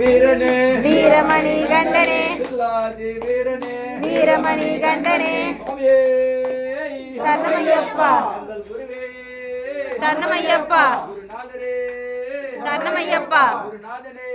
வீரனே வீரமணி கண்டனே வில்லாதி வீரனே வீரமணி கண்டனே சுவாமியே சரணமையப்பா எங்கள் குருவே சரணமையப்பா குருநாதரே சரணமையப்பா குருநாதனே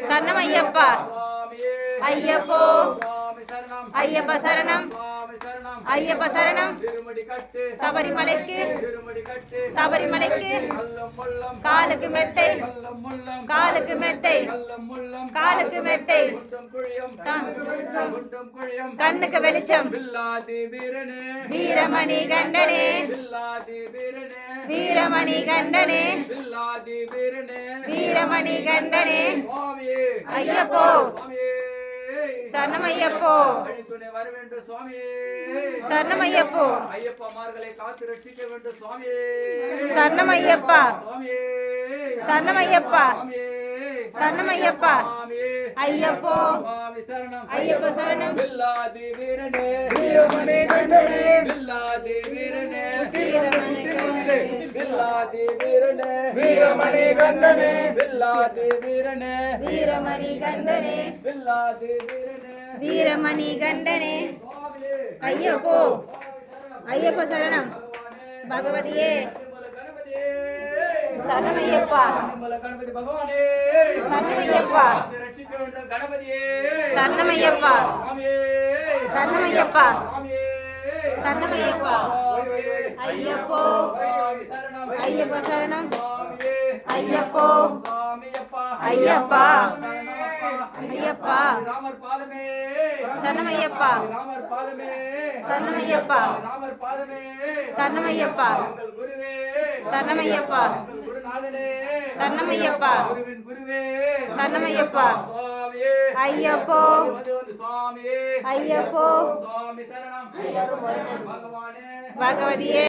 சரணமையப்பா சுவாமியே ஐயப்போ சுவாமி சரணம் ஐயப்ப சரணம் சுவாமி சரணம் ஐயப்ப சரணம் திருமுடி கட்டு சபரிமலைக்கு திருமுடி கட்டு சபரிமலைக்கு கல்லம் முள்ளம் காலுக்கு மெத்தை கல்லம் முள்ளம் காலுக்கு மெத்தை கல்லம் முள்ளம் காலுக்கு மெத்தை குண்டம் குழியம் குண்டம் குழியம் கண்ணுக்கு வெளிச்சம் வில்லாதி வீரனே வீரமணி கண்டனே வில்லாதி வீரனே வீரமணி கண்டனே வில்லாதி வீரனே வீரமணி கண்டனே சுவாமியே ஐயப்போ சுவாமியே சரணமையப்போ அழித்துணை வர வேண்டும் சுவாமியே சரணமையப்போ ஐயப்பமார்களை காத்து ரட்சிக்க வேண்டும் சுவாமியே சரணமையப்பா சுவாமியே சரணமையப்பா சுவாமியே சரணமையப்பா சுவாமியே ஐயப்போ சுவாமி சரணம் ஐயப்ப சரணம் வில்லாதி வீரனே வீரமணி கண்டனே வில்லாதி வீரனே வீரமணி கண்டனே வில்லாதி வீரனே வீரமணி கண்டனே வில்லாதி வீரனே வீரமணி கண்டனே வில்லாதி வீரனே வீரமணி கண்டனே சுவாமியே ஐயப்போ ஐயப்ப சரணம் பகவதியே கணபதியே சரணமையப்பா கணபதி பகவானே சரணமையப்பா ரட்சிக்க வேண்டும் கணபதியே சரணமையப்பா சுவாமியே சரணமையப்பா சுவாமியே சரணமையப்பா சுவாமியே ஐயப்போ சுவாமி சரணம் ஐயப்ப சரணம் சுவாமியே ஐயப்போ சுவாமியப்பா ஐயப்பா சரணமப்பா ஐயப்பா ராமர் பாதமே சரணமையப்பா ராமர் பாதமே சரணமையப்பா ராமர் பாதமே சரணமையப்பா எங்கள் குருவே சரணமையப்பா எங்கள் குருநாதனே சரணமையப்பா குருவின் குருவே சரணமையப்பா சுவாமியே ஐயப்போ வந்து சுவாமியே ஐயப்போ சுவாமி சரணம் பகவானே பகவதியே